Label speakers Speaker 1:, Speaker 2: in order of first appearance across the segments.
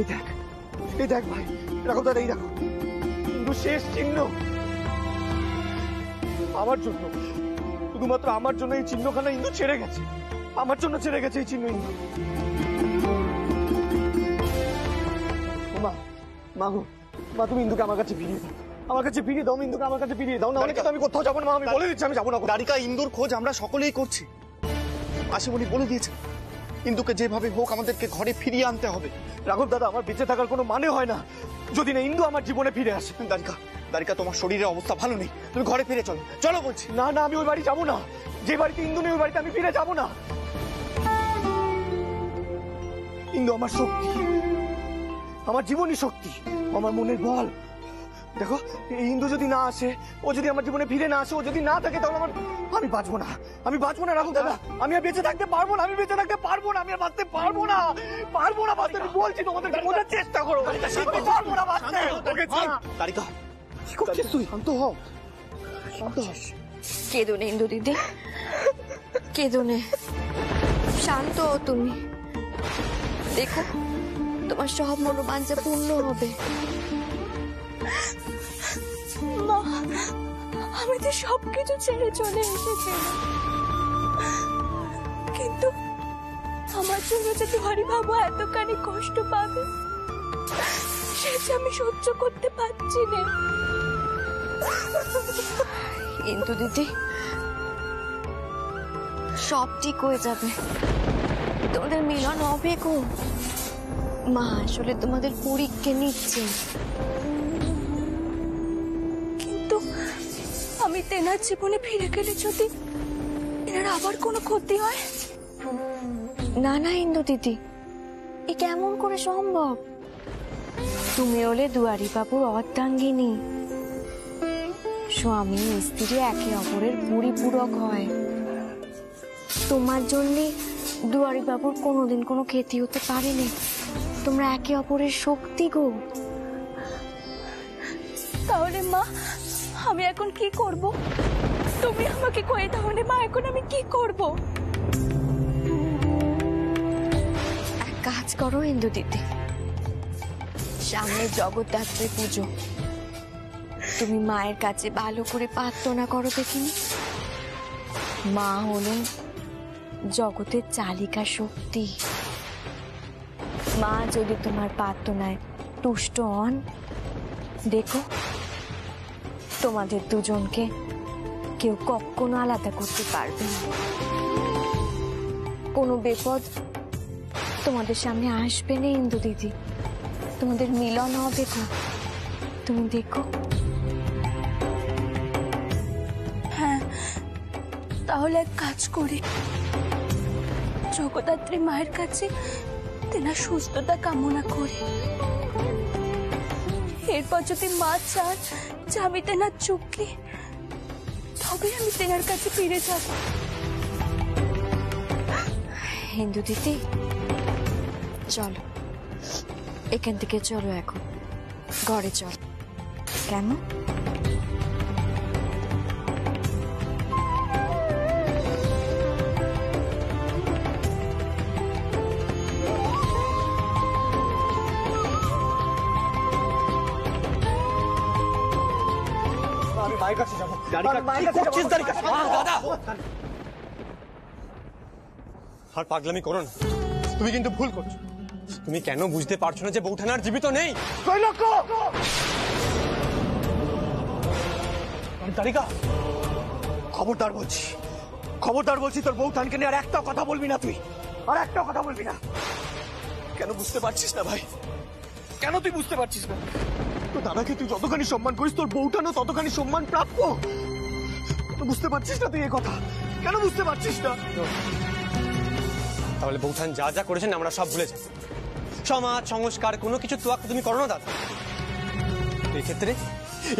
Speaker 1: এই দেখ ভাই, রাঘব দাদা, এই দেখো কিন্তু শেষ চিহ্ন আমার জন্য, শুধুমাত্র আমার জন্য এই চিহ্নখানা ইন্দু ছেড়ে গেছে, আমার জন্য ছেড়ে গেছে এই চিহ্ন ইন্দু। মা গো, মা তুমি ইন্দুকে আমার কাছে ফিরিয়ে দাও, আমার কাছে ফিরিয়ে দাও, ইন্দুকে আমার কাছে ফিরিয়ে দাও, না অনেক আমি কোথাও যাবো না, আমি বলে দিচ্ছি আমি যাবো না।
Speaker 2: দ্বারিকা, ইন্দুর খোঁজ আমরা সকলেই করছি, মাসিমণি বলে দিয়েছে ইন্দুকে যেভাবে হোক আমাদেরকে ঘরে ফিরিয়ে আনতে হবে।
Speaker 1: রাঘব দাদা, আমার বেঁচে থাকার কোনো মানে হয় না যদি না ইন্দু আমার জীবনে ফিরে আসে।
Speaker 2: দ্বারিকা, তোমার শরীরের অবস্থা ভালো নেই, তুমি ঘরে ফিরে চলো, চলো বলছি।
Speaker 1: না না, আমি ওই বাড়ি যাবো না, যে বাড়িতে ইন্দু নেই ওই বাড়িতে আমি ফিরে যাবো না। ইন্দু আমার শক্তি, আমার জীবনী শক্তি, আমার মনের বল। দেখো, ইন্দু যদি না আসে, ও যদি আমার জীবনে ফিরে না আসে, ও যদি না থাকে, তাহলে আমি বাঁচবো না, আমি বাঁচবো না রাঘব দাদা, আমি আর বেঁচে থাকতে পারবো না, আমি বেঁচে থাকতে পারবো না, আমি আর বাঁচতে পারবো না, পারবো না বাঁচতে। আমি বলছি তোমাদেরকে বোঝার চেষ্টা করো, পারবো না বাঁচতে।
Speaker 2: দ্বারিকা,
Speaker 1: কি করছিস তুই? শান্ত হও, শান্ত হও।
Speaker 3: কেঁদো নে ইন্দু দিদি, কেঁদো নে, শান্ত হও তুমি। দেখো, তোমার সব মনোবাঞ্ছা পূর্ণ হবে।
Speaker 4: মা, আমি তো সবকিছু ছেড়ে চলে এসেছিলাম, কিন্তু আমার জন্য যদি হরিবাবু এতখানি কষ্ট পাবে সেটা আমি সহ্য করতে পারছি না।
Speaker 3: ইন্দু দিদি, সব ঠিক হয়ে যাবে, তোমাদের মিলন হবে গো। মা আসলে তোমাদের পরীক্ষা নিচ্ছে।
Speaker 4: কিন্তু আমি তেনার জীবনে ফিরে গেলে যদি এনার আবার কোনো ক্ষতি হয়?
Speaker 3: না না ইন্দু দিদি, এ কেমন করে সম্ভব? তুমি হলে দুয়ারি বাবুর অর্ধাঙ্গিনী, স্বামী স্ত্রী একে অপরের পরিপূরক হয়। তোমার জন্যে দুয়ারি বাবুর কোনোদিন কোনো ক্ষতি হতে পারেনি, তোমরা একে অপরের শক্তি গো।
Speaker 4: তাহলে মা, আমি এখন কি করব? তুমি আমাকে কয়ে দাও না মা, এখন আমি কি করব?
Speaker 3: এক কাজ করো ইন্দু দিদি, সামনে জগদ্ধাত্রী পুজো, তুমি মায়ের কাছে ভালো করে প্রার্থনা করো দেখিনি। মা হলেন জগতের চালিকা শক্তি, মা যদি তোমার প্রার্থনায় তুষ্ট হন, দেখো তোমাদের দুজনকে কেউ কখনো আলাদা করতে পারবে না, কোনো বিপদ তোমাদের সামনে আসবে না ইন্দু দিদি, তোমাদের মিলন হবে গো, তুমি দেখো।
Speaker 4: হ্যাঁ, তাহলে এক কাজ করি, জগদ্ধাত্রী মায়ের কাছে তেনার সুস্থতা কামনা করি, এরপর যদি মা চান যে আমি তেনার চুক্তি, তবে আমি তেনার কাছে ফিরে যাব।
Speaker 3: ইন্দু দিদি, চলো এখান থেকে, চলো এখন ঘরে চল। কেমন?
Speaker 1: আমি মায়ের কাছে যাবো।
Speaker 2: দাদা, আর পাগলামি করো না, তুমি কিন্তু ভুল করছো। তুমি কেন বুঝতে পারছো না যে বৌঠান আর জীবিত নেই?
Speaker 1: দ্বারিকা, খবরদার বলছি, খবরদার বলছি, তোর বৌঠানকে নিয়ে আর একটা কথা বলবি না তুই, আর একটা কথা বলবি না। কেন বুঝতে পারছিস না ভাই? কেন তুই বুঝতে পারছিস না? তোর দাদাকে তুই যতখানি সম্মান করিস, তোর বউটানও ততখানি সম্মান প্রাপ্য। বুঝতে পারছিস না তুই এই কথা? কেন বুঝতে পারছিস না?
Speaker 2: তাহলে বৌঠান যা যা করেছেন আমরা সব ভুলে যাই, সমাজ সংস্কার কোনো কিছু তোয়াক্কা তুমি করো না দাদা।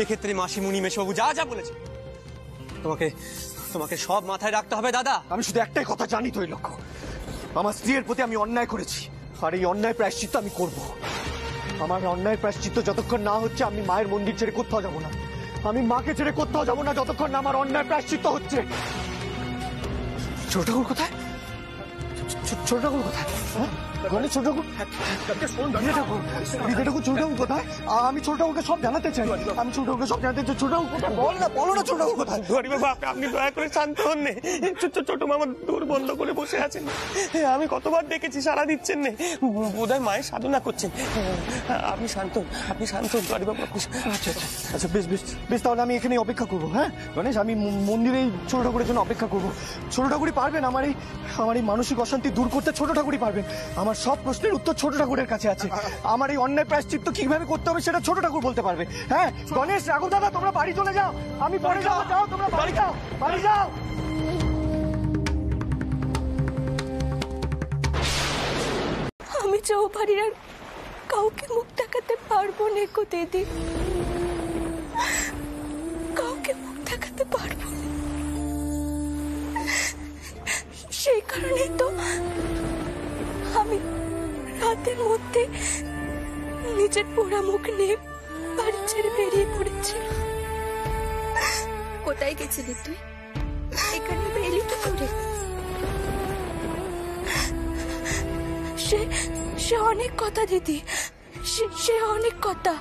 Speaker 2: এক্ষেত্রে মাসিমণি মেশবাবু যা যা বলেছে তোমাকে তোমাকে সব মাথায় রাখতে হবে দাদা।
Speaker 1: আমি শুধু একটাই কথা জানি, তোর লক্ষ্য, আমার স্ত্রীর প্রতি আমি অন্যায় করেছি, আর এই অন্যায় প্রায়শ্চিত্ত আমি করব। আমার অন্যায় প্রায়শ্চিত্ত যতক্ষণ না হচ্ছে, আমি মায়ের মন্দির ছেড়ে কোথাও যাব না, আমি মাকে ছেড়ে কোথাও যাব না যতক্ষণ না আমার অন্যায় প্রায়শ্চিত্ত হচ্ছে। ছোট ঠাকুর কোথায়? ছোট ঠাকুর কোথায়? হ্যাঁ গণেশ ছোট ঠাকুর বিজয় ঠাকুর ছোট ঠাকুর কোথায়? আমি ছোট ঠাকুরকে সব জানাতে চাই, আমি ছোট ঠাকুরকে সব জানাতে চাই। ছোট ঠাকুর কোথায়? বল না, বলো না ছোট ঠাকুর কোথায়?
Speaker 2: দুয়ারি বাবা, আপনি দয়া করে শান্ত হন নে। ছোট মামা দূর বন্ধ করে বসে আছেন। আমি কতবার দেখেছি, সারা দিচ্ছেন নে, বোধহয় মায়ের সাধনা করছেন। আপনি শান্ত দুয়ারি বাবা।
Speaker 1: আচ্ছা আচ্ছা আচ্ছা, বেশ বেশ বেশ, তাহলে আমি এখানেই অপেক্ষা করবো। হ্যাঁ গণেশ, আমি মন্দিরেই ছোট ঠাকুরের জন্য অপেক্ষা করবো। ছোট ঠাকুরই পারবেন আমার এই মানসিক অশান্তি দূর করতে। ছোট ঠাকুরই পারবেন। আমার সব প্রশ্নের উত্তর ছোট ঠাকুরের কাছে আছে। আমার এই অন্যায় প্রায়শ্চিত্ত কিভাবে করতে হবে সেটা ছোট ঠাকুর বলতে পারবে। হ্যাঁ গণেশ, রাঘব দাদা, তোমরা বাড়ি চলে যাও, আমি পরে যাও। যাও তোমরা বাড়ি যাও, বাড়ি যাও।
Speaker 4: আমি যে ও বাড়ির আর কাউকে মুখ দেখাতে পারবো না গো দিদি, কাউকে মুখ দেখাতে পারবো না। সেই কারণেই তো আমি রাতের মধ্যে নিজের পোড়া মুখ নিয়ে বাড়ি ছেড়ে বেরিয়ে পড়েছিলাম। কোথায় গেছিলি তুই? এখানে বেরিয়ে কি করে? সে অনেক কথা দিদি, সে অনেক কথা।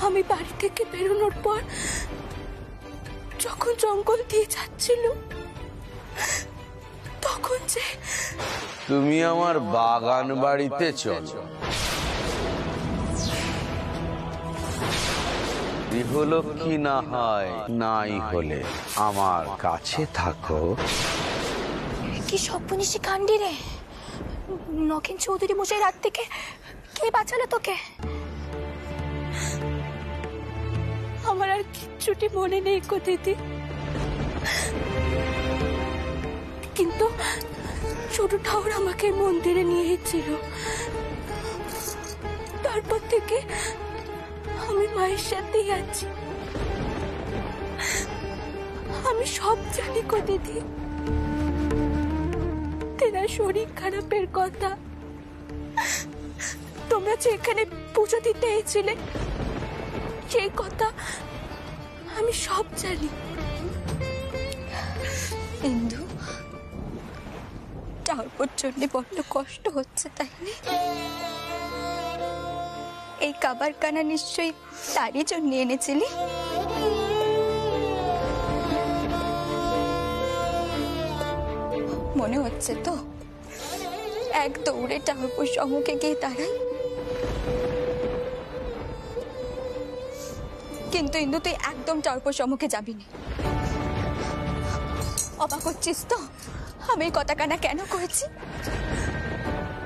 Speaker 4: আমি বাড়ি থেকে বেরোনোর পর যখন জঙ্গল দিয়ে যাচ্ছিল, তখন যে
Speaker 5: তুমি আমার বাগান বাড়িতে চলো, গৃহলক্ষ্মী না হয় নাই হলে আমার কাছে থাকো।
Speaker 4: কি সর্বনিশি কাণ্ডি রে! নগেন চৌধুরী মশাই রাত থেকে কে বাঁচালো তোকে? আমার আর কিচ্ছুটি মনে নেই গো দিদি, কিন্তু ছোট ঠাকুর আমাকে মন্দিরে নিয়েছিল। তারপর থেকে আমি মায়ের সাথেই আছি। আমি সব জানি গো দিদি, তেনার শরীর খারাপের কথা, তোমরা যে এখানে পুজো দিতে এসেছিলে সেই কথা আমি সব জানি। ইন্দু, তারপর জন্য বড্ড কষ্ট হচ্ছে, তাই না? এই খাবার কানা নিশ্চয়ই তারই জন্য এনেছিলি। মনে হচ্ছে তো এক দৌড়ে ঠাকুর সম্মুখে গিয়ে দাঁড়াই। কিন্তু ইন্দু, তুই একদম ঠাকুর সম্মুখে যাবি না। অবাক হচ্ছিস তো আমি এই কথা কানা কেন করেছি?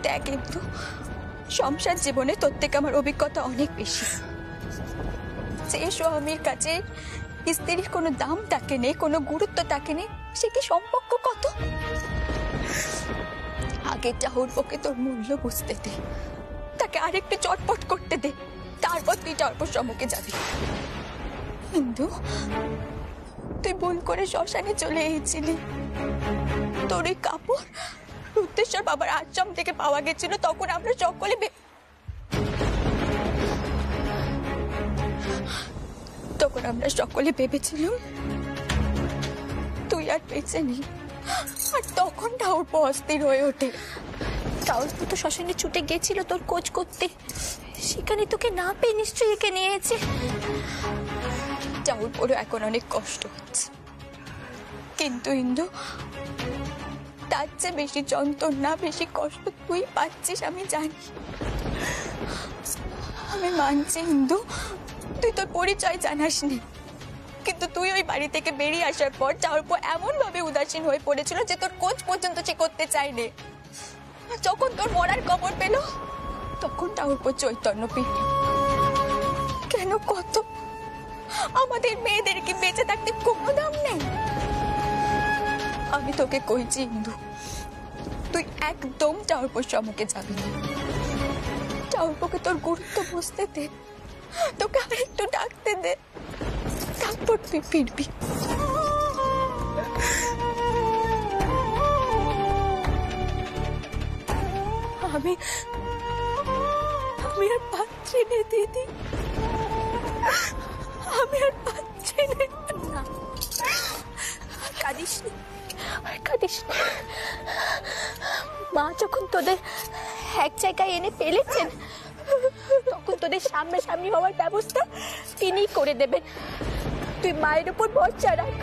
Speaker 4: দেখ ইন্দু, সংসার জীবনে তোর থেকে আমার অভিজ্ঞতা অনেক বেশি। যে স্বামীর কাছে স্ত্রীর কোনো দাম থাকে নেই, কোনো গুরুত্ব থাকে নেই, সে কি সম্পর্ক কত? আগে ঠাকুরপোকে তোর মূল্য বুঝতে দে, তাকে আরেকটু চটপট করতে দে, তারপর তুই ঠাকুর সম্মুখে যাবি। ইন্দু, তুই ভুল করে শ্মশানে চলে এসেছিলি। তোর এই কাপড় রুদ্রেশ্বর বাবার আশ্রম থেকে পাওয়া গেছিল। তখন আমরা সকলে ভেবেছিলাম তুই আর বেঁচে নেই। আর তখন ঠাকুরপো অস্থির হয়ে ওঠে। ঠাকুরপো তো শ্মশানে ছুটে গেছিল তোর খোঁজ করতে, সেখানে তোকে না পেয়ে নিশ্চয়ই একে নিয়েছে। ঠাকুরপোরও এখন অনেক কষ্ট হচ্ছে, কিন্তু ইন্দু তার চেয়ে বেশি যন্ত্রণা, বেশি কষ্ট তুই পাচ্ছিস আমি জানি। আমি মানছি ইন্দু, তুই তোর পরিচয় জানাসনি, কিন্তু তুই ওই বাড়ি থেকে বেরিয়ে আসার পর ঠাকুরপো এমন ভাবে উদাসীন হয়ে পড়েছিল যে তোর খোঁজ পর্যন্ত সে করতে চাইলে। যখন তোর মরার খবর পেল তখন ঠাকুরপো চৈতন্য পেল। কেন কত আমাদের মেয়েদের কি বেঁচে থাকতে কোনো দাম নেই? আমি তোকে কইছি ইন্দু, তুই একদম ঠাকুরপোর সম্মুখে যাবি না। ঠাকুরপোকে তোর গুরুত্ব বুঝতে দে, তোকে আর একটু ডাকতে দে, তারপর তুই ফিরবি। আমি আর পাচ্ছি না দিদি, আমি আর পাচ্ছি না। কাঁদিস না, আর কাঁদিস না। মা যখন তোদের এক জায়গায় এনে ফেলেছেন, তখন তোদের সামনাসামনি হওয়ার ব্যবস্থা তিনি করে দেবেন। তুই মায়ের উপর ভরসা রাখ।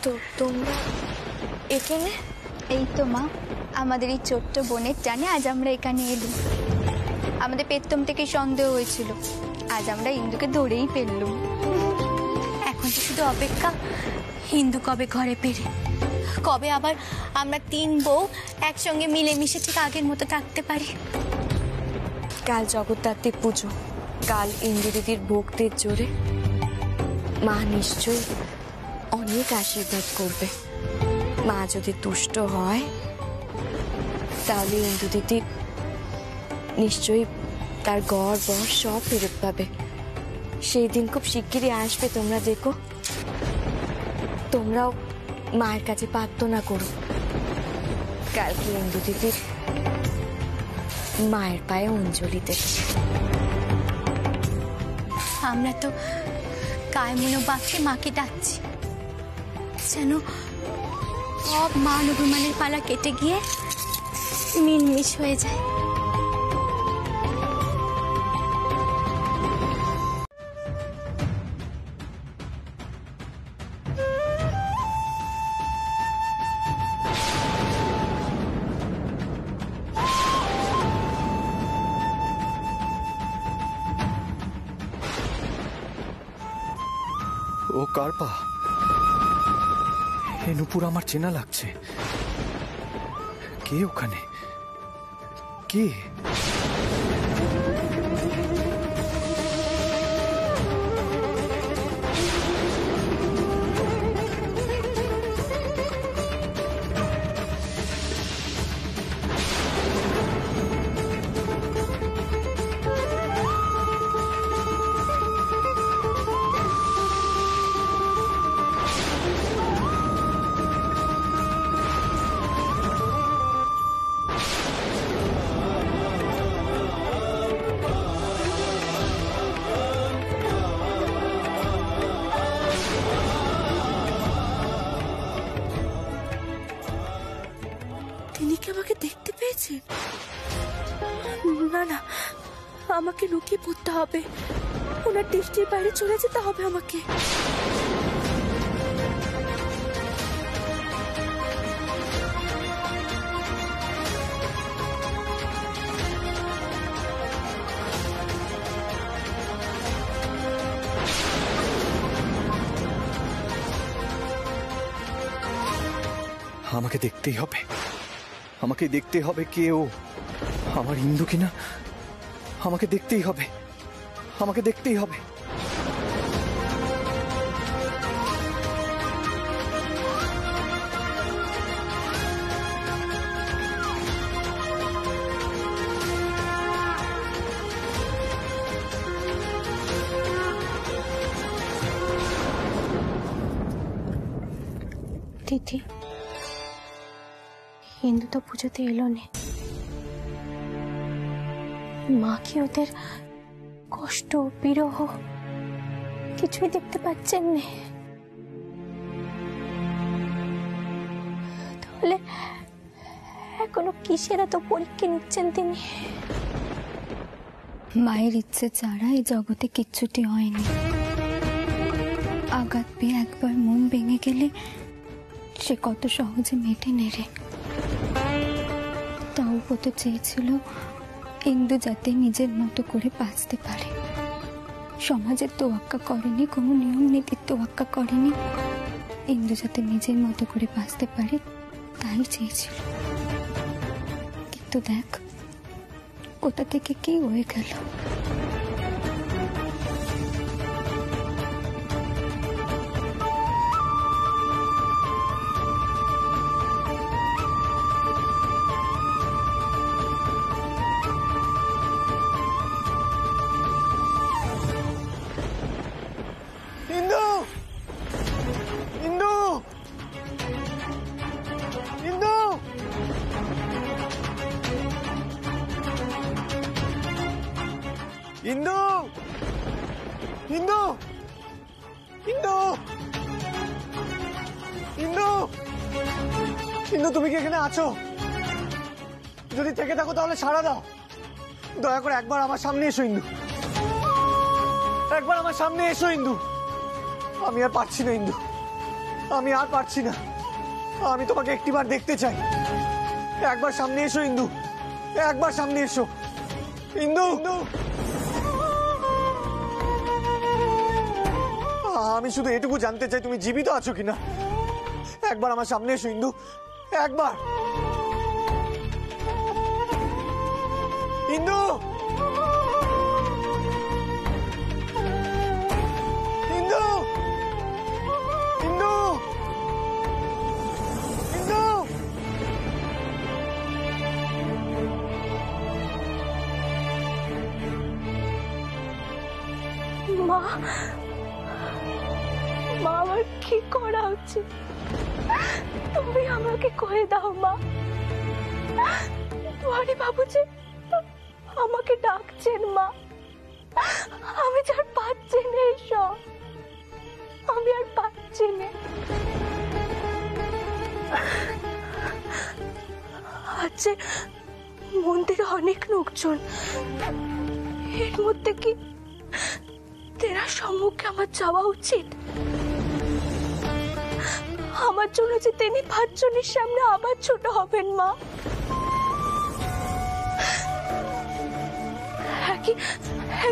Speaker 3: তো তোমরা এখানে?
Speaker 6: এই তো মা, আমাদের এই ছোট্ট বোনের টানে আজ আমরা এখানে এলুম। আমাদের পেতম থেকে সন্দেহ হয়েছিল, আজ আমরা ইন্দুকে ধরেই ফেললুম। এখন তো শুধু অপেক্ষা ইন্দু কবে ঘরে ফেরে, কবে আবার আমরা 3 বউ একসঙ্গে মিলেমিশে ঠিক আগের মতো থাকতে পারি।
Speaker 3: কাল জগদ্ধাত্রী পুজো, কাল ইন্দু দিদির ভক্তির জোরে মা নিশ্চয়ই অনেক আশীর্বাদ করবে। মা যদি তুষ্ট হয় তাহলে ইন্দু দিদি নিশ্চয়ই তার গড় বর সব ফেরত পাবে। সেই দিন খুব শিগগিরই আসবে, তোমরা দেখো। তোমরাও মায়ের কাছে প্রার্থনা করো কালকে ইন্দু দিদির মায়ের পায়ে অঞ্জলি দেবে।
Speaker 6: আমরা তো কায়মনো বাক্যে মাকে ডাকছি, যেন সব মান অভিমানের পালা কেটে গিয়ে মিলমিশ হয়ে যায়।
Speaker 1: ও কার পা? এ নুপুর আমার চেনা লাগছে। কে ওখানে? কে?
Speaker 7: তিনি কি আমাকে দেখতে পেয়েছেন? না না, আমাকে লুকিয়ে পড়তে হবে, ওনার দৃষ্টির বাইরে চলে যেতে হবে আমাকে।
Speaker 1: আমাকে দেখতেই হবে, আমাকে দেখতে হবে কে ও, আমার ইন্দু কিনা। আমাকে দেখতেই হবে, আমাকে দেখতেই হবে।
Speaker 7: দিদি, ইন্দু তো পুজোতে এলো না। মা কি ওদের কষ্ট বিরহ কিছুই দেখতে পাচ্ছেন না? তাহলে এখনো কিসের এত পরীক্ষা নিচ্ছেন তিনি?
Speaker 6: মায়ের ইচ্ছে ছাড়া এই জগতে কিচ্ছুটি হয়নি। আঘাত পেয়ে একবার মন ভেঙে গেলে সে কত সহজে মেটে নেড়ে। তাও কত চেয়েছিল ইন্দু যাতে নিজের মতো করে বাঁচতে পারে। সমাজের তোয়াক্কা করেনি, কোনো নিয়ম নীতির তোয়াক্কা করেনি। ইন্দু যাতে নিজের মতো করে বাঁচতে পারে তাই চেয়েছিল। কিন্তু দেখ কোথা থেকে কি হয়ে গেল।
Speaker 1: ইন্দু, ইন্দু, ইন্দু, ইন্দু, ইন্দু, ইন্দু, ইন্দু, ইন্দু, তুমি কি এখানে আছো? যদি থেকে থাকো তাহলে সাড়া দাও। দয়া করে একবার আমার সামনে এসো ইন্দু, একবার আমার সামনে এসো ইন্দু। আমি আর পারছি না ইন্দু, আমি আর পারছি না। আমি তোমাকে একটিবার দেখতে চাই। একবার সামনে এসো ইন্দু, একবার সামনে এসো ইন্দু। আমি শুধু এটুকু জানতে চাই তুমি জীবিত আছো কিনা। একবার আমার সামনে এসো ইন্দু, একবার। ইন্দু, ইন্দু, ইন্দু, ইন্দু।
Speaker 7: মা, মা, আমার কি করা উচিত? তুমি আমাকে কয়ে দাও মা। তোয়ারি বাবু যে আমাকে ডাকছেন মা। আমি আর পাচ্ছি না এসব, আমি আর পাচ্ছি না। আচ্ছা, মন্দিরে অনেক লোকজন, এর মধ্যে কি তেরা সম্মুখে আমার যাওয়া উচিত? আমার জন্য যে তিনি 5 জনের সামনে আবার ছোট হবেন মা। হ্যাঁ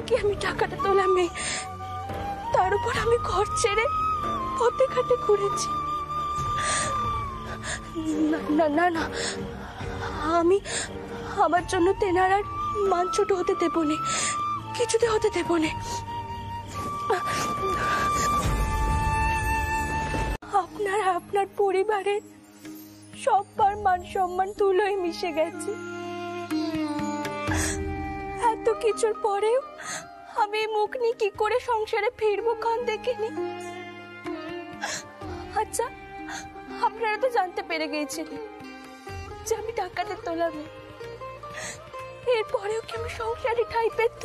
Speaker 7: কি আমি টাকাটা তোলাম, তার উপর আমি ঘর ছেড়ে পথে ঘাটে ঘুরেছি। না না না, আমি আমার জন্য তেনার আর মান ছোট হতে দেব না, কিছুতে হতে দেব না। আপনার পরিবারের সবার মান সম্মান তুলোয় মিশে গেছে। এত কিছুর পরেও আমি মুখ নিয়ে কি করে সংসারে ফিরবো কান দেখিনি। আচ্ছা, আপনারা তো জানতে পেরে গিয়েছিলেন যে আমি টাকাতে তোলাম, এরপরেও কি আমি সংসারে ঠাঁই পেত?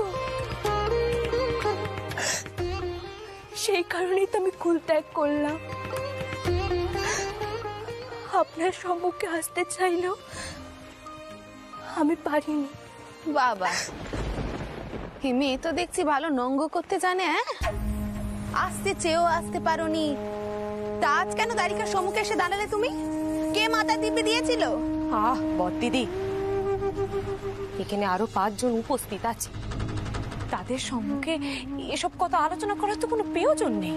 Speaker 7: সেই কারণেই তো আমি কুল ত্যাগ করলাম। আপনার সম্মুখে আসতে চাইলেও আমি পারিনি।
Speaker 8: বাবা, কি মেয়ে তো দেখছি ভালো নঙ্গ করতে জানে। হ্যাঁ, আসতে চেয়েও আসতে পারোনি, তা আজ কেন দ্বারিকার সম্মুখে এসে দাঁড়ালে তুমি? কে মাথা দিব্যি দিয়েছিল?
Speaker 9: বড়দিদি, এখানে আরো 5 জন উপস্থিত আছে, তাদের সম্মুখে এসব কথা আলোচনা করার তো কোনো প্রয়োজন নেই।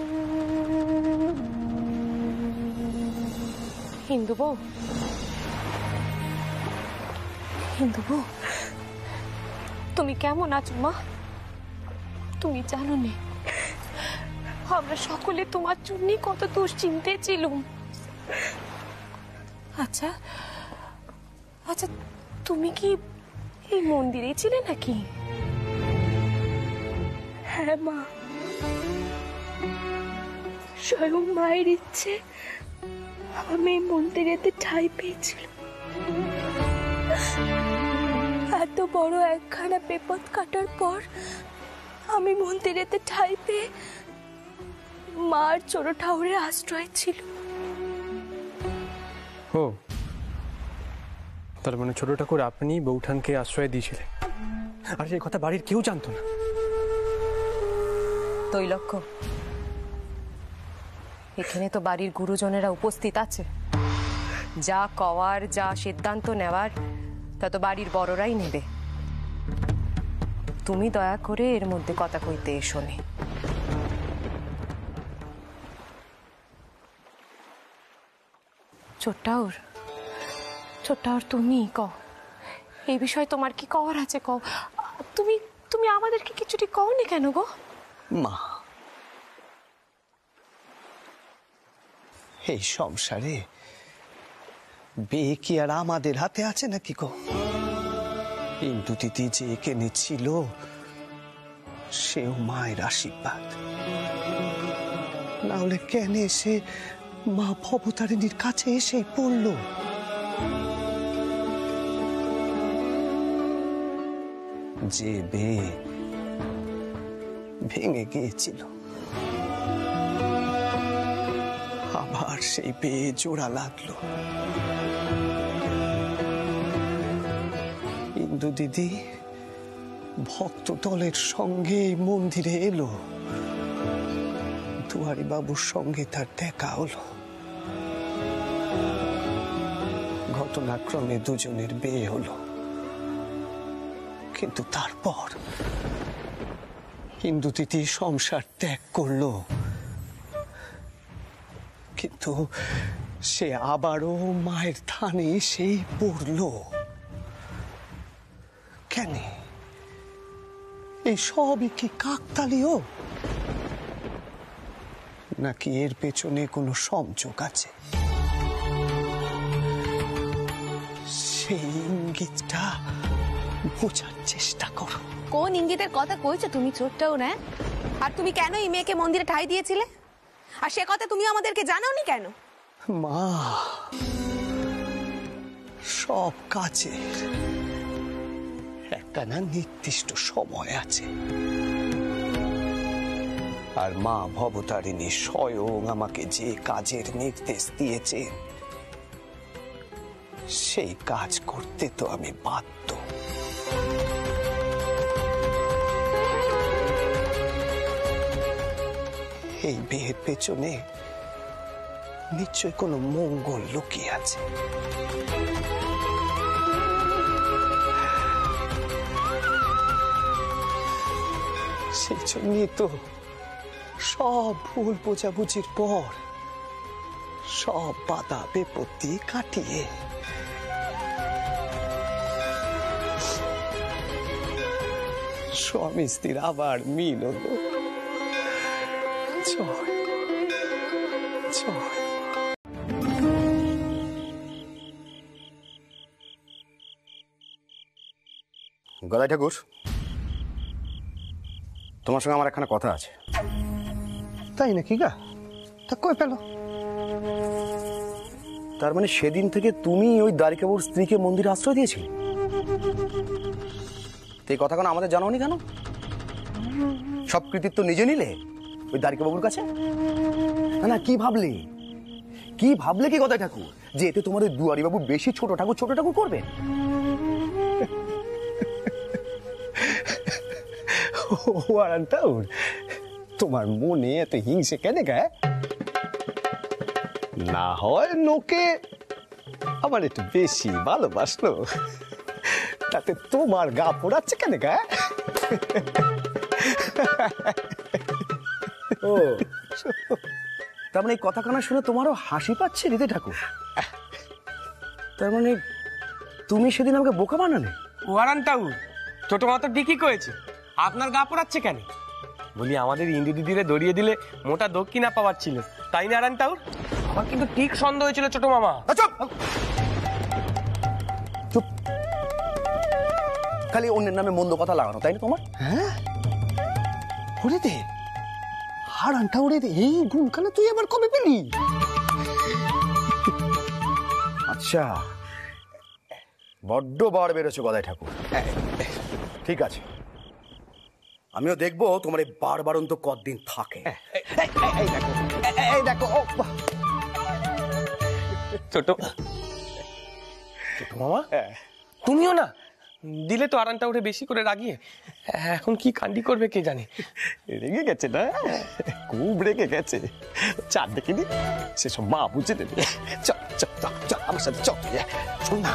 Speaker 9: হিন্দু বউ, তুমি কেমন আছো মা? তুমি জানো না, আমরা সকলে তোমার জন্য কত দুশ্চিন্তে ছিলাম। আচ্ছা আচ্ছা, তুমি কি এই মন্দিরে ছিলে নাকি?
Speaker 7: হ্যাঁ মা, স্বয়ং মায়ের ইচ্ছে আমি মন্দিরেতে ঠাঁই পেয়েছিলাম। এত বড় একখানা বিপদ কাটার পর আমি মন্দিরেতে ঠাঁই পেয়ে মার চোরো ঠাউরের আশ্রয় ছিল।
Speaker 10: ও, তার মানে ছোট ঠাকুর আপনি বৌঠানকে আশ্রয় দিয়েছিলেন, আর সেই কথা বাড়ির কেউ জানতো না?
Speaker 9: তৈলক্ষ্য, এখানে তো বাড়ির গুরুজনেরা উপস্থিত আছে, যা কওয়ার যা সিদ্ধান্ত নেওয়ার তা তো বাড়ির বড়রাই নেবে। তুমি দয়া করে এর মধ্যে কথা কইতে এসো নি। ছোট্টাউর, তুমি কও, এই বিষয়ে তোমার কি কওয়ার আছে কও। তুমি আমাদেরকে কিছুটি কও নি কেন গো?
Speaker 11: মা, এই সংসারে বিয়ে কি আর আমাদের হাতে আছে নাকি গো? ইন্দু দিদি যে এখানে ছিল সেও মায়ের আশীর্বাদ, না হলে কেন এসে মা ভবতারিণীর কাছে এসেই পড়ল? যে মেয়ে ভেঙে গিয়েছিল, আবার সেই বেয়ে জোড়া লাগলো। ইন্দু দিদি ভক্ত দলের সঙ্গে এই মন্দিরে এলো, দুয়ারি বাবুর সঙ্গে তার দেখা হলো। ঘটনাক্রমে দুজনের বিয়ে হলো, কিন্তু তারপর ইন্দু দিদি সংসার ত্যাগ করলো, কিন্তু সে আবারও মায়ের থানে এসেই পড়লো। কেন? এই সবই কি কাকতালীয়, নাকি এর পেছনে কোনো সংযোগ আছে? সেই ইঙ্গিতটা বোঝার চেষ্টা করো।
Speaker 8: কোন ইঙ্গিতের কথা কইছো তুমি ছোটটাও না? আর তুমি কেন এই মেয়েকে মন্দিরে ঠাঁই দিয়েছিলে? আর সে কথা তুমি আমাদেরকে জানাওনি কেন?
Speaker 11: মা, সব কাজের একটা না নির্দিষ্ট সময় আছে, আর মা ভবতারিণী স্বয়ং আমাকে যে কাজের নির্দেশ দিয়েছে সেই কাজ করতে তো আমি বাধ্য। এই বিয়ের পেছনে নিশ্চয় কোনো মঙ্গল লুকিয়ে আছে। সেই জন্যই তো সব ভুল বোঝাবুঝির পর, সব বাধা বিপত্তি কাটিয়ে স্বামী স্ত্রীর আবার মিল হলো। জয় জয়।
Speaker 12: গদাই ঠাকুর, তোমার সঙ্গে আমার একখানা কথা আছে।
Speaker 11: তাই নাকি গা? তা কই পেল?
Speaker 12: তার মানে সেদিন থেকে তুমি ওই দ্বারিকাবুর স্ত্রীকে মন্দিরে আশ্রয় দিয়েছিলে? এই কথা কেন আমাদের জানাওনি কেন? সব কৃতিত্ব নিজে নিলে ওই দ্বারিকাবাবুর কাছে? না না, কি ভাবলে কি গদাই ঠাকুর, যে এতে তোমার ওই দুয়ারি বাবু বেশি ছোট ঠাকুর করবে?
Speaker 11: তোমার মনে এত হিংসে কেন গায়ে? না হয় লোকে আমার একটু বেশি ভালোবাসলো, তাতে তোমার গা পোড়াচ্ছে কেন গায়ে?
Speaker 12: ও, তার মানে এই কথাখানা শুনে তোমারও হাসি পাচ্ছে হৃদয় ঠাকুর? তার মানে তুমি সেদিন আমাকে বোকা বানালে?
Speaker 2: ওয়ারান ঠাকুর, ছোট মা তো ঠিকই কয়েছে, আপনার গা পোড়াচ্ছে কেন? বলি আমাদের ইন্দু দিদিরে দড়িয়ে দিলে মোটা দক্ষিণা পাওয়ার ছিল, তাই না আরান ঠাকুর? আমার কিন্তু ঠিক সন্দেহ হয়েছিল ছোট মামা।
Speaker 12: চুপ, খালি অন্যের নামে মন্দ কথা লাগানো, তাই না তোমার?
Speaker 11: হ্যাঁ, ওরে দে হারানটা, ওরে দে, এই গুণখানা তুই আবার কবে পেলি?
Speaker 12: আচ্ছা, বড্ড বার বেরোছো গদাই ঠাকুর। ঠিক আছে, আমিও দেখবো তোমার এই বারবারন্ত কতদিন থাকে।
Speaker 11: এই দেখো
Speaker 2: ছোট মামা, তুমিও না দিলে তো আরানটা উঠে বেশি করে রাগিয়ে, এখন কি কান্ডি করবে কে জানে।
Speaker 11: রেগে গেছে না? খুব রেগে গেছে। চার দেখিনি, সেসব মা বুঝে দেবে। চল চল চল চল আমার সাথে চল, শোন না।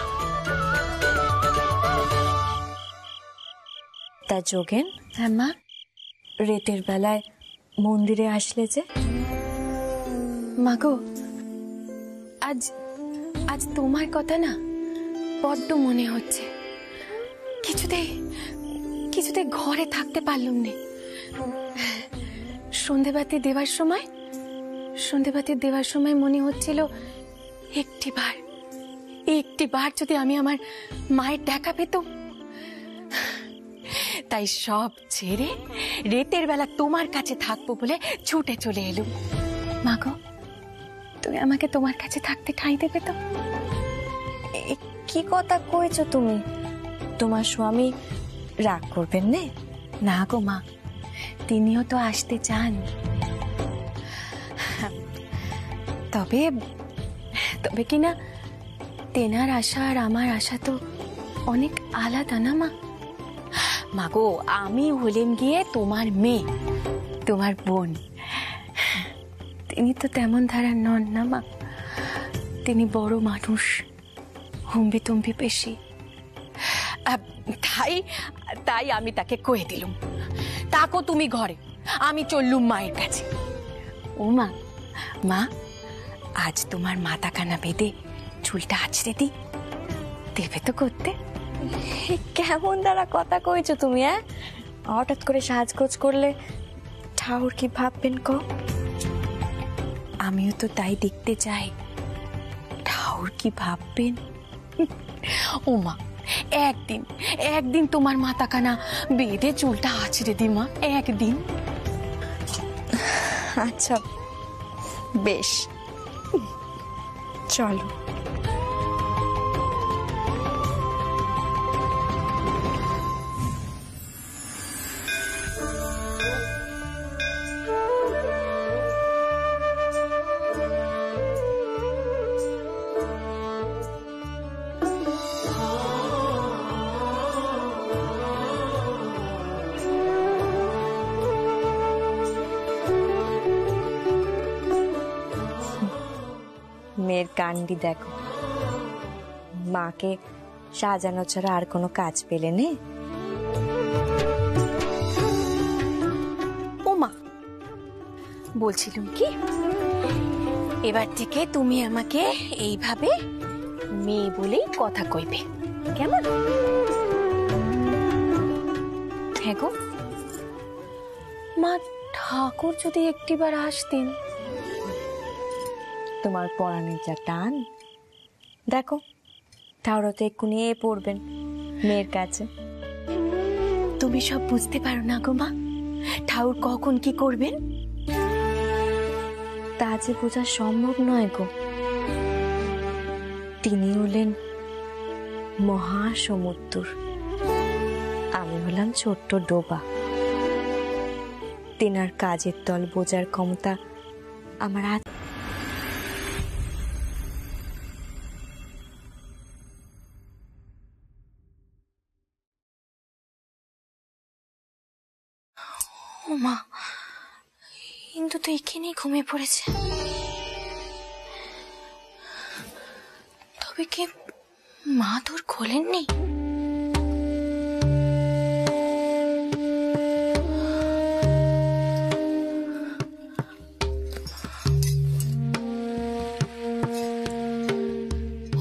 Speaker 3: তা যোগেন, হ্যাঁ মা, রাতের বেলায় মন্দিরে আসলে যে?
Speaker 4: মাগো, আজ আজ তোমার কথা না বড্ড মনে হচ্ছে। কিছুতে ঘরে থাকতে পারলুম না। সন্ধেবাতি দেওয়ার সময় মনে হচ্ছিল একটিবার যদি আমি আমার মায়ের দেখা পেতাম। তাই সব ছেড়ে রাতের বেলা তোমার কাছে থাকবো বলে ছুটে চলে এলুম। মাগো, তুমি আমাকে তোমার কাছে থাকতে ঠাঁই দেবে তো?
Speaker 3: কি কথা কইছো তুমি? তোমার স্বামী রাগ করবেন নে?
Speaker 4: না গো মা,
Speaker 7: তিনিও তো আসতে চান। তবে তবে কি না, তেনার আশা আর আমার আশা তো অনেক আলাদা না মা? মাগো, আমি হলেন গিয়ে তোমার মেয়ে, তোমার বোন। তিনি তো তেমন ধারার নন না মা। তিনি বড় মানুষ, হম্বি তম্বি পেশি। তাই তাই আমি তাকে কয়ে দিলুম, তাকো তুমি ঘরে, আমি চললুম মায়ের কাছে। ও মা, মা আজ তোমার মাথা কানা বেঁধে চুলটা আছড়ে দি, দেবে তো করতে?
Speaker 3: কেমন দ্বারা কথা কইছো তুমি? হঠাৎ করে সাজগোজ করলে ঠাকুর কি ভাববেন কো?
Speaker 7: আমিও তো তাই দেখতে চাই, ঠাকুর কি ভাববেন। ও মা, একদিন একদিন তোমার মাথা কানা বেঁধে চুলটা আছড়ে দি মা, একদিন।
Speaker 3: আচ্ছা বেশ, চলো। মেয়ের কান্ডি দেখো, মাকে সাজানো ছাড়া আর কোনো কাজ পেলে নে।
Speaker 7: ও মা, বলছিলাম কি, এবার থেকে তুমি আমাকে এইভাবে মেয়ে বলেই কথা কইবে, কেমন? হ্যাঁ গো মা, ঠাকুর যদি একটিবার আসতেন।
Speaker 3: তোমার পরাণের যা টান দেখো, ঠাকুর তো এক্ষুনি পড়বেন মেয়ের কাছে।
Speaker 7: তুমি সব বুঝতে পারো না গো মা, ঠাকুর কখন কি করবেন
Speaker 3: তা যে বোঝা সম্ভব নয় গো। তিনি হলেন মহাসমুদ্র, আমি হলাম ছোট্ট ডোবা। তেনার কাজের তল বোঝার ক্ষমতা আমার হাত।
Speaker 7: ও মা, ইন্দু তো এখানেই ঘুমিয়ে পড়েছে। তবে কি মা তোর খোলেননি?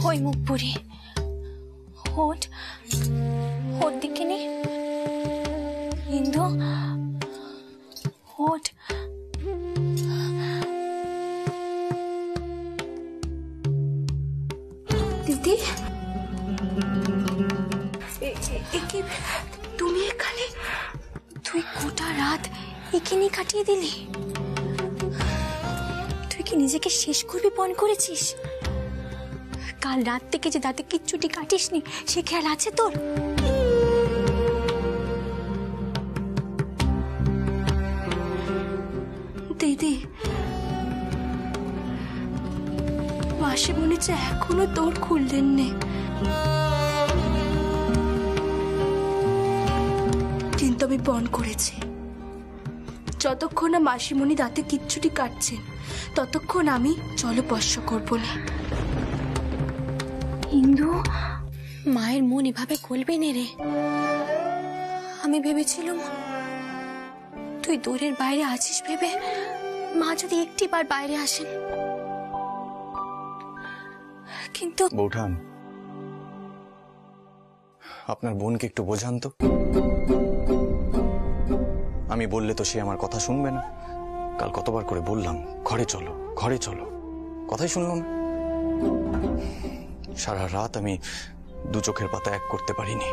Speaker 7: ওই মুখ পুরি হোট হোট দিকে নে ইন্দু, হোট। দিদি, তুমি এখানে? তুই গোটা রাত এখানে কাটিয়ে দিলি? তুই কি নিজেকে শেষ করবি পণ করেছিস? কাল রাত থেকে যে দাঁতে কিচ্ছুটি কাটিসনি সে খেয়াল আছে তোর? দিদি, মাসি মনে হচ্ছে এখনো তোর খুললেন নে, কিন্তু আমি পণ করেছি যতক্ষণ না মাসিমণি দাঁতে কিচ্ছুটি কাটছেন ততক্ষণ আমি জলস্পর্শ করবো না। ইন্দু, মায়ের মন এভাবে গলবে না রে। আমি ভেবেছিলাম তুই দূরের বাইরে আছিস ভেবে মা যদি একটিবার বাইরে আসেন, কিন্তু
Speaker 10: বৌঠান, আপনার বোনকে একটু বোঝান তো। আমি বললে তো সে আমার কথা শুনবে না। কাল কতবার করে বললাম ঘরে চলো ঘরে চলো, কথাই শুনলো না। সারা রাত আমি দু চোখের পাতা এক করতে পারিনি।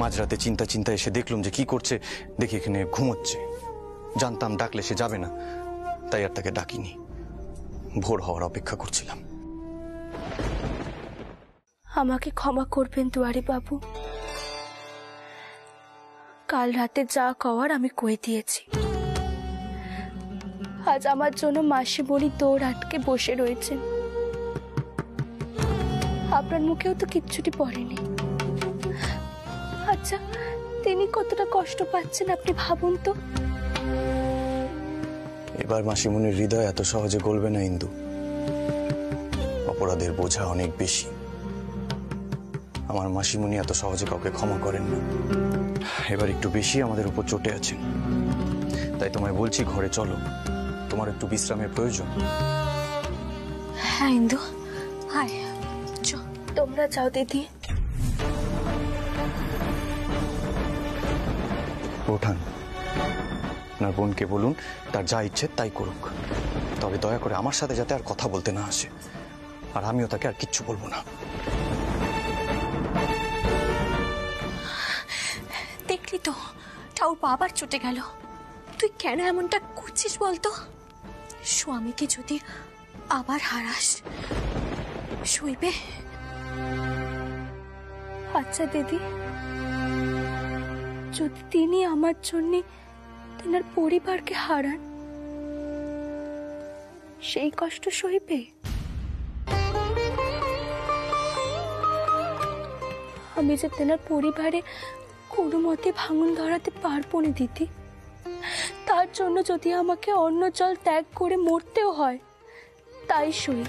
Speaker 10: মাঝরাতে চিন্তা চিন্তা এসে দেখলাম যে কি করছে, দেখি এখানে ঘুমোচ্ছে। জানতাম ডাকলে সে যাবে না, তাই আর তাকে ডাকিনি। ভোর হওয়ার অপেক্ষা করছিলাম।
Speaker 7: আমাকে ক্ষমা করবেন দুয়ারি বাবু।
Speaker 13: কাল রাতে যা কওয়ার আমি কয়ে দিয়েছি। আজ আমার জন্য মাসিমণি দৌড় আটকে বসে রয়েছেন। আপনার মুখেও তো কিচ্ছুটি পড়েনি। আচ্ছা, তিনি কতটা কষ্ট পাচ্ছেন আপনি ভাবুন তো।
Speaker 10: এবার মাসিমণির হৃদয় এত সহজে গলবে না ইন্দু। অপরাধের বোঝা অনেক বেশি। আমার মাসিমণি এত সহজে কাউকে ক্ষমা করেন না। এবার একটু বেশি আমাদের উপর চটে আছেন। তাই তোমায় বলছি, ঘরে চলো, তোমার একটু বিশ্রামের প্রয়োজন।
Speaker 13: হ্যাঁ ইন্দু, হায়, তোমরা যাও দিদি।
Speaker 10: ওঠান, আপনার বোনকে বলুন তার যা ইচ্ছে তাই করুক, তবে দয়া করে আমার সাথে যাতে আর কথা বলতে না আসে, আর আমিও তাকে আর কিচ্ছু বলবো না।
Speaker 13: দেখলি তো, ঠাউর বাবার চটে গেল। তুই কেন এমনটা করছিস বলতো? স্বামীকে যদি আবার হারাস, শুইবে? আচ্ছা দিদি, যদি তিনি আমার জন্য তেনার পরিবারকে হারান, সেই কষ্ট সইবে? আমি যে তেনার পরিবারে কোনো মতে ভাঙন ধরাতে পারবো না দিদি। তার জন্য যদি আমাকে অন্ন জল ত্যাগ করে মরতেও হয়, তাই সই।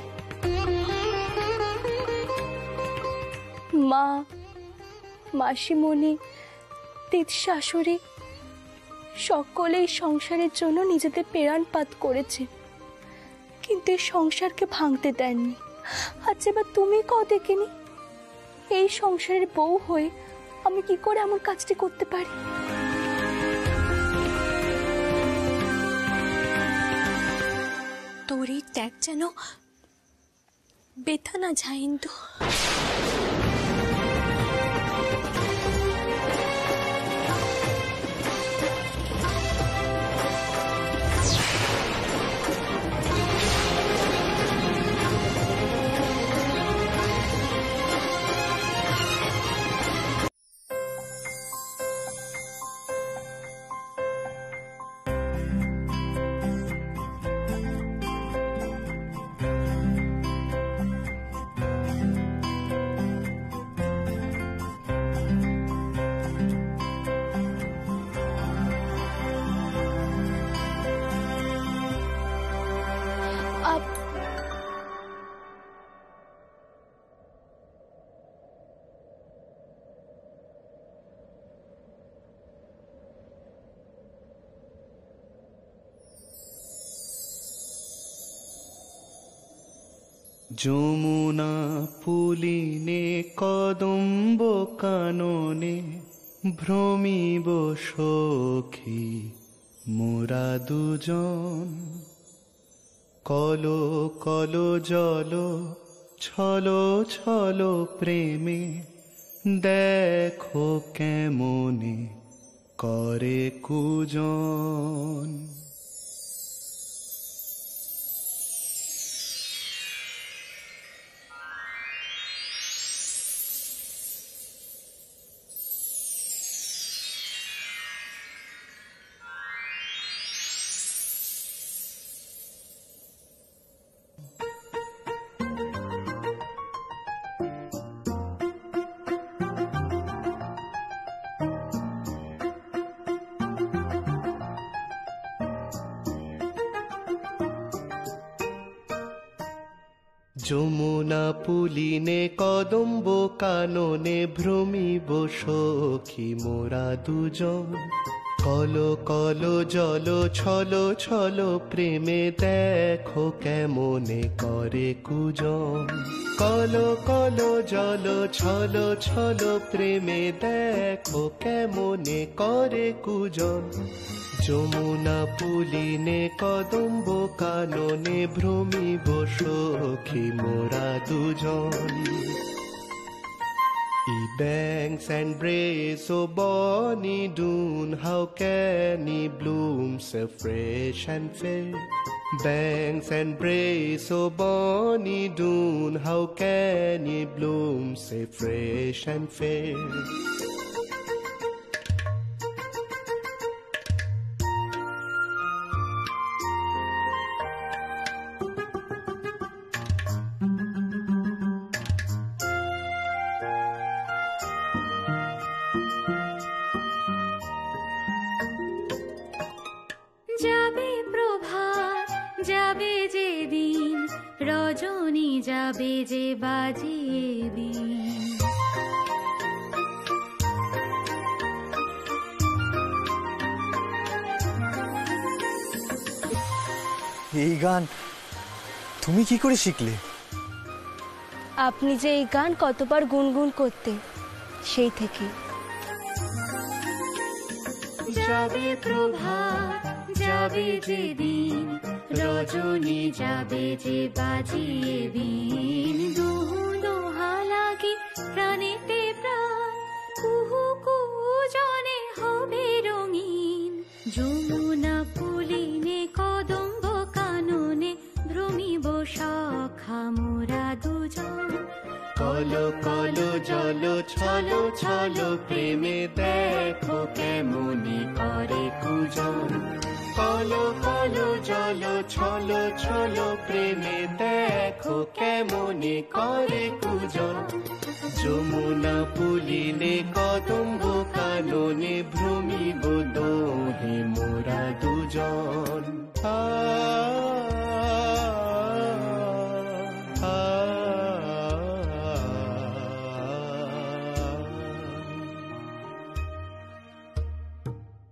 Speaker 13: মা, মাসিমণি, দিদি শাশুড়ি সকলেই সংসারের জন্য নিজেদের প্রাণপাত করেছে, কিন্তু এই সংসারকে ভাঙতে দেননি। আচ্ছা, এবার তুমি কও দেখিনি, এই সংসারের বউ হয়ে আমি কি করে এমন কাজটি করতে পারি? তোর এই ত্যাগ যেন বেথা না যায় ইন্দু।
Speaker 14: যমুনা পুলিনে কদম্ব কাননে ভ্রমিব সখী মোরা দুজন। কলো কলো জল ছলো ছলো প্রেমে দেখো কেমনে করে কুজন। যমুনা পুলিনে কদম্ব কাননে ভ্রমিব সখী মোরা দুজন। কলো কলো জল ছলো ছলো প্রেমে দেখো কেমনে করে কুজন। কলো কলো জল ছলো ছলো প্রেমে দেখো কেমনে করে কুজন। যমুনা পুলিনে কদম্ব কাননে ভ্রমিব সখী মোরা দুজন। Banks and braes, so bonny Doon, how can he bloom so fresh and fair? Banks and braes, so bonny Doon, how can he bloom so fresh and fair?
Speaker 15: যাবে যে দিন, রজনী যাবে যে বাজিয়ে বিন।
Speaker 1: এই গান তুমি কি করে শিখলে?
Speaker 13: আপনি যে এই গান কতবার গুনগুন করতে, সেই থেকে।
Speaker 15: যাবে প্রভাত, যাবে যে দিন, রজনী যাবে যে বাজিয়ে বিন। দুহু দোহা লাগে প্রাণেতে প্রাণ, কুহু কুহু জনে হবে রঙিন। যমুনা পুলিনে কদম্ব কাননে, ভ্রমিব সখা মোরা দুজন।
Speaker 14: কলো কলো জল ছলো ছলো প্রেমে দেখো কেমনি করে কুজন। কলো কলো জল ছলো ছলো প্রেমে দেখো কেমনি করে কুজন। যমুনা পুলিনে কদম্ব কাননে, ভ্রমিব দোহে মোরা দুজন।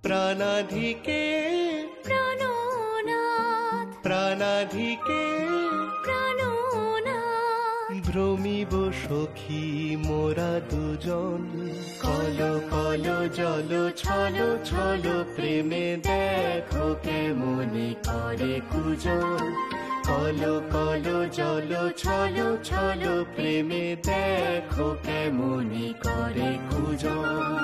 Speaker 14: প্রাণাধিকে
Speaker 15: প্রাণনাথ,
Speaker 14: প্রাণাধিকে
Speaker 15: প্রাণনাথ,
Speaker 14: ভ্রমিব সখী মোরা দুজন। কলো কলো জল ছলো ছলো প্রেমে দেখো কেমনি করে কুজন। কলো কলো জল ছলো ছলো প্রেমে দেখো কেমনি করে কুজন।